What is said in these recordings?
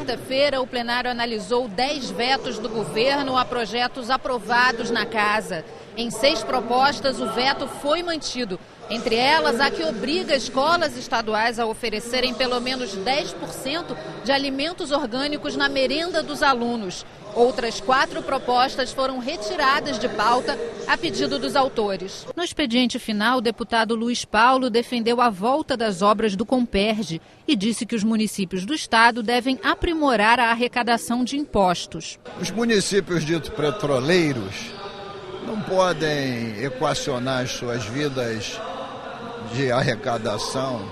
quarta-feira, o plenário analisou 10 vetos do governo a projetos aprovados na casa. Em 6 propostas, o veto foi mantido. Entre elas, a que obriga escolas estaduais a oferecerem pelo menos 10% de alimentos orgânicos na merenda dos alunos. Outras 4 propostas foram retiradas de pauta a pedido dos autores. No expediente final, o deputado Luiz Paulo defendeu a volta das obras do Comperj e disse que os municípios do estado devem aprimorar a arrecadação de impostos. Os municípios ditos petroleiros não podem equacionar as suas vidas de arrecadação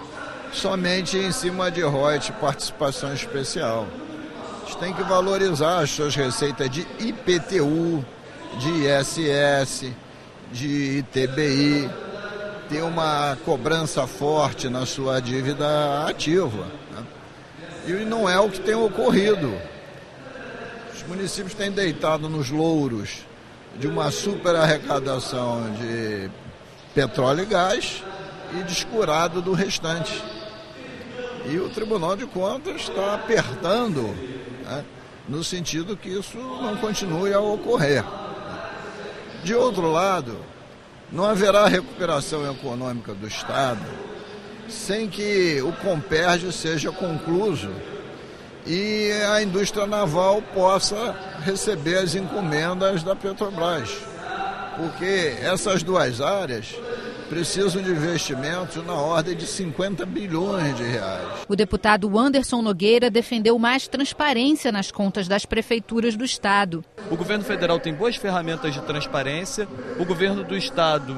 somente em cima de royalties, participação especial. Eles têm que valorizar as suas receitas de IPTU, de ISS, de ITBI, ter uma cobrança forte na sua dívida ativa, né? E não é o que tem ocorrido. Os municípios têm deitado nos louros de uma super arrecadação de petróleo e gás e descurado do restante. E o Tribunal de Contas está apertando, né, no sentido que isso não continue a ocorrer. De outro lado, não haverá recuperação econômica do Estado sem que o Comperj seja concluído e a indústria naval possa receber as encomendas da Petrobras. Porque essas duas áreas precisam de investimentos na ordem de 50 bilhões de reais. O deputado Anderson Nogueira defendeu mais transparência nas contas das prefeituras do estado. O governo federal tem boas ferramentas de transparência, o governo do estado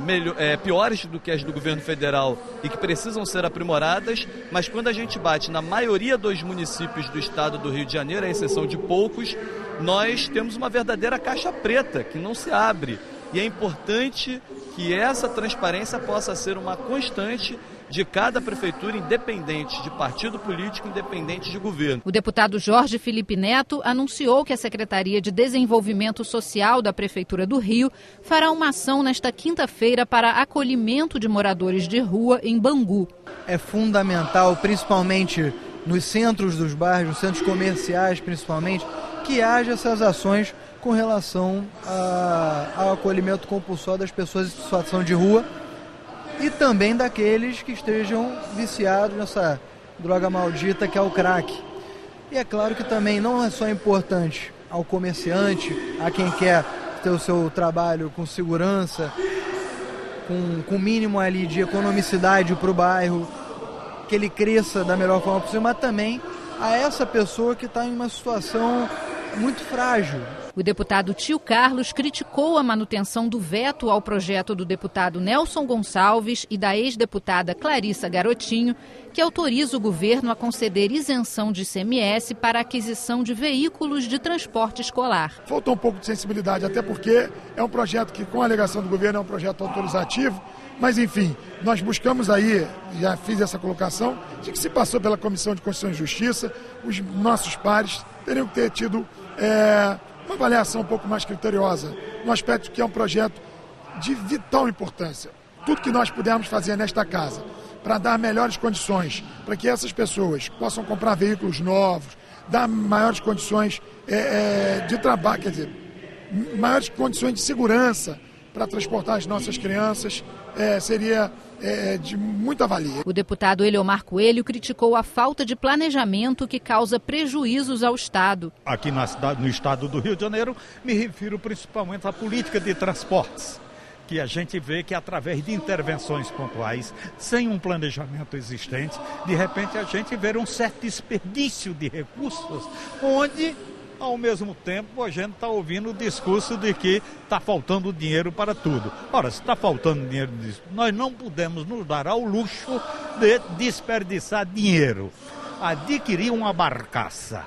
piores do que as do governo federal e que precisam ser aprimoradas, mas quando a gente bate na maioria dos municípios do estado do Rio de Janeiro, à exceção de poucos, nós temos uma verdadeira caixa preta que não se abre. E é importante que essa transparência possa ser uma constante de cada prefeitura, independente de partido político, independente de governo. O deputado Jorge Felipe Neto anunciou que a Secretaria de Desenvolvimento Social da Prefeitura do Rio fará uma ação nesta quinta-feira para acolhimento de moradores de rua em Bangu. É fundamental, principalmente nos centros dos bairros, nos centros comerciais principalmente, que haja essas ações com relação ao acolhimento compulsório das pessoas em situação de rua e também daqueles que estejam viciados nessa droga maldita que é o crack. E é claro que também não é só importante ao comerciante, a quem quer ter o seu trabalho com segurança, com mínimo ali de economicidade para o bairro, que ele cresça da melhor forma possível, mas também a essa pessoa que está em uma situação muito frágil. O deputado Tio Carlos criticou a manutenção do veto ao projeto do deputado Nelson Gonçalves e da ex-deputada Clarissa Garotinho, que autoriza o governo a conceder isenção de ICMS para a aquisição de veículos de transporte escolar. Faltou um pouco de sensibilidade, até porque é um projeto que, com a alegação do governo, é um projeto autorizativo, mas enfim, nós buscamos aí, já fiz essa colocação, de que se passou pela Comissão de Constituição e Justiça, os nossos pares teriam que ter tido uma avaliação um pouco mais criteriosa, no aspecto que é um projeto de vital importância. Tudo que nós pudermos fazer nesta casa para dar melhores condições, para que essas pessoas possam comprar veículos novos, dar maiores condições de trabalho, quer dizer, maiores condições de segurança para transportar as nossas crianças, seria de muita valia. O deputado Eleomar Coelho criticou a falta de planejamento que causa prejuízos ao Estado. Aqui no estado do Rio de Janeiro, me refiro principalmente à política de transportes, que a gente vê que através de intervenções pontuais, sem um planejamento existente, de repente a gente vê um certo desperdício de recursos, onde ao mesmo tempo a gente está ouvindo o discurso de que está faltando dinheiro para tudo. Ora, se está faltando dinheiro disso, nós não podemos nos dar ao luxo de desperdiçar dinheiro. Adquirir uma barcaça,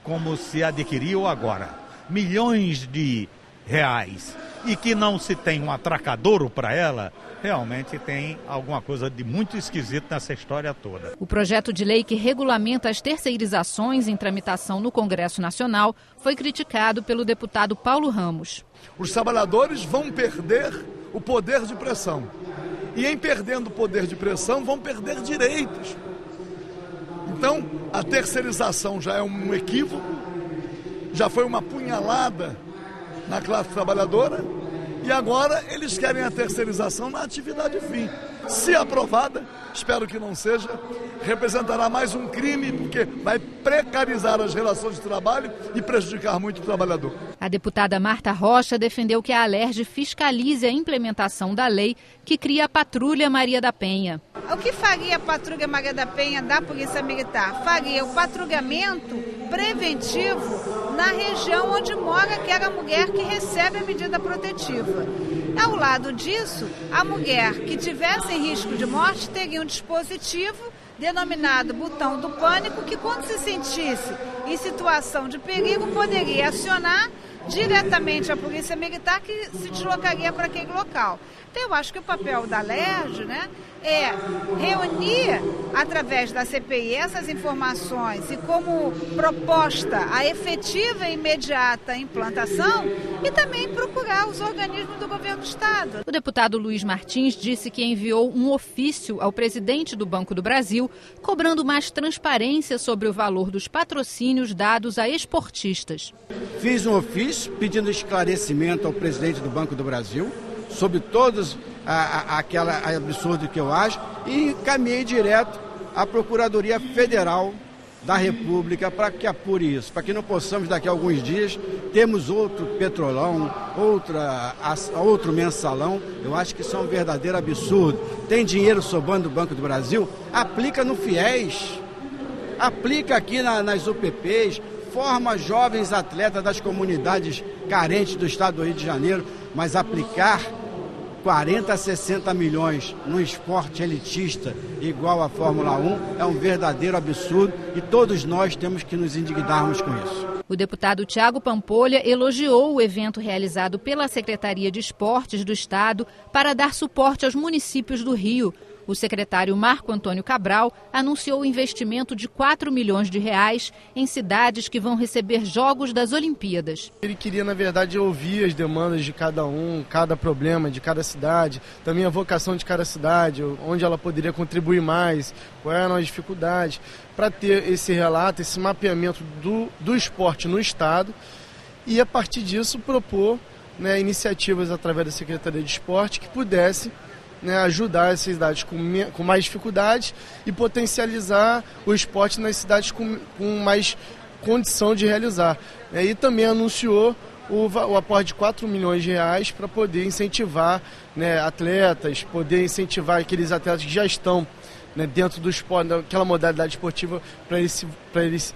como se adquiriu agora, milhões de reais, e que não se tem um atracadouro para ela, realmente tem alguma coisa de muito esquisito nessa história toda. O projeto de lei que regulamenta as terceirizações em tramitação no Congresso Nacional foi criticado pelo deputado Paulo Ramos. Os trabalhadores vão perder o poder de pressão. E em perdendo o poder de pressão, vão perder direitos. Então, a terceirização já é um equívoco, já foi uma punhalada na classe trabalhadora, e agora eles querem a terceirização na atividade fim. Se aprovada, espero que não seja, representará mais um crime, porque vai precarizar as relações de trabalho e prejudicar muito o trabalhador. A deputada Marta Rocha defendeu que a Alerj fiscalize a implementação da lei que cria a Patrulha Maria da Penha. O que faria a Patrulha Maria da Penha da Polícia Militar? Faria o patrulhamento preventivo na região onde mora aquela mulher que recebe a medida protetiva. Ao lado disso, a mulher que tivesse em risco de morte teria um dispositivo denominado botão do pânico que, quando se sentisse em situação de perigo, poderia acionar diretamente a Polícia Militar, que se deslocaria para aquele local. Então, eu acho que o papel da Alerj, é reunir, através da CPI, essas informações e, como proposta, a efetiva e imediata implantação e também procurar os organismos do governo do Estado. O deputado Luiz Martins disse que enviou um ofício ao presidente do Banco do Brasil cobrando mais transparência sobre o valor dos patrocínios dados a esportistas. Fiz um ofício pedindo esclarecimento ao presidente do Banco do Brasil sobre todos aquela absurdo que eu acho e encaminhei direto à Procuradoria Federal da República para que apure isso, para que não possamos daqui a alguns dias termos outro petrolão, outro mensalão. Eu acho que isso é um verdadeiro absurdo. Tem dinheiro sobrando do Banco do Brasil? Aplica no FIES, aplica aqui nas UPPs, forma jovens atletas das comunidades carentes do estado do Rio de Janeiro, mas aplicar 40 a 60 milhões num esporte elitista igual à Fórmula 1 é um verdadeiro absurdo e todos nós temos que nos indignarmos com isso. O deputado Thiago Pampolha elogiou o evento realizado pela Secretaria de Esportes do Estado para dar suporte aos municípios do Rio. O secretário Marco Antônio Cabral anunciou o investimento de 4 milhões de reais em cidades que vão receber Jogos das Olimpíadas. Ele queria, na verdade, ouvir as demandas de cada um, cada problema de cada cidade, também a vocação de cada cidade, onde ela poderia contribuir mais, quais eram as dificuldades, para ter esse relato, esse mapeamento do esporte no Estado e, a partir disso, propor iniciativas através da Secretaria de Esporte que pudesse ajudar essas cidades com mais dificuldades e potencializar o esporte nas cidades com mais condição de realizar. E também anunciou o aporte de 4 milhões de reais para poder incentivar atletas, poder incentivar aqueles atletas que já estão dentro do esporte, daquela modalidade esportiva, para eles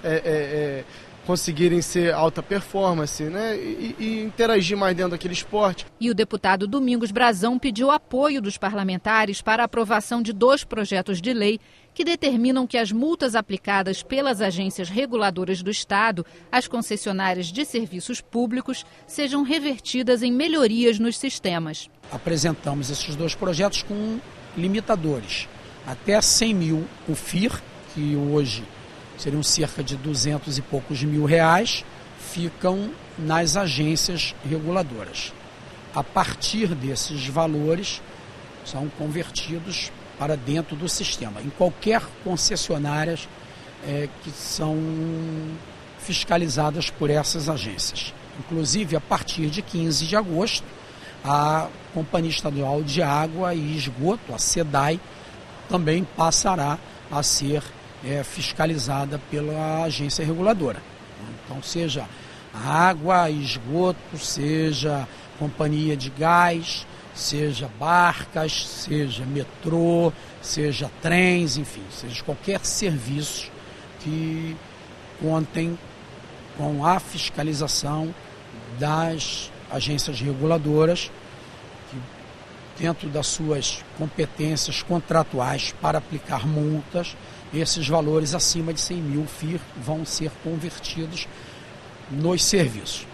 conseguirem ser alta performance, e interagir mais dentro daquele esporte. E o deputado Domingos Brazão pediu apoio dos parlamentares para a aprovação de 2 projetos de lei que determinam que as multas aplicadas pelas agências reguladoras do Estado às concessionárias de serviços públicos sejam revertidas em melhorias nos sistemas. Apresentamos esses 2 projetos com limitadores. Até 100 mil o FIR, que hoje seriam cerca de 200 e poucos mil reais, ficam nas agências reguladoras. A partir desses valores, são convertidos para dentro do sistema, em qualquer concessionárias que são fiscalizadas por essas agências. Inclusive, a partir de 15 de agosto, a Companhia Estadual de Água e Esgoto, a SEDAI, também passará a ser fiscalizada pela agência reguladora. Então, seja água, esgoto, seja companhia de gás, seja barcas, seja metrô, seja trens, enfim, seja qualquer serviço que contem com a fiscalização das agências reguladoras, que, dentro das suas competências contratuais para aplicar multas, esses valores acima de 100 mil FIR vão ser convertidos nos serviços.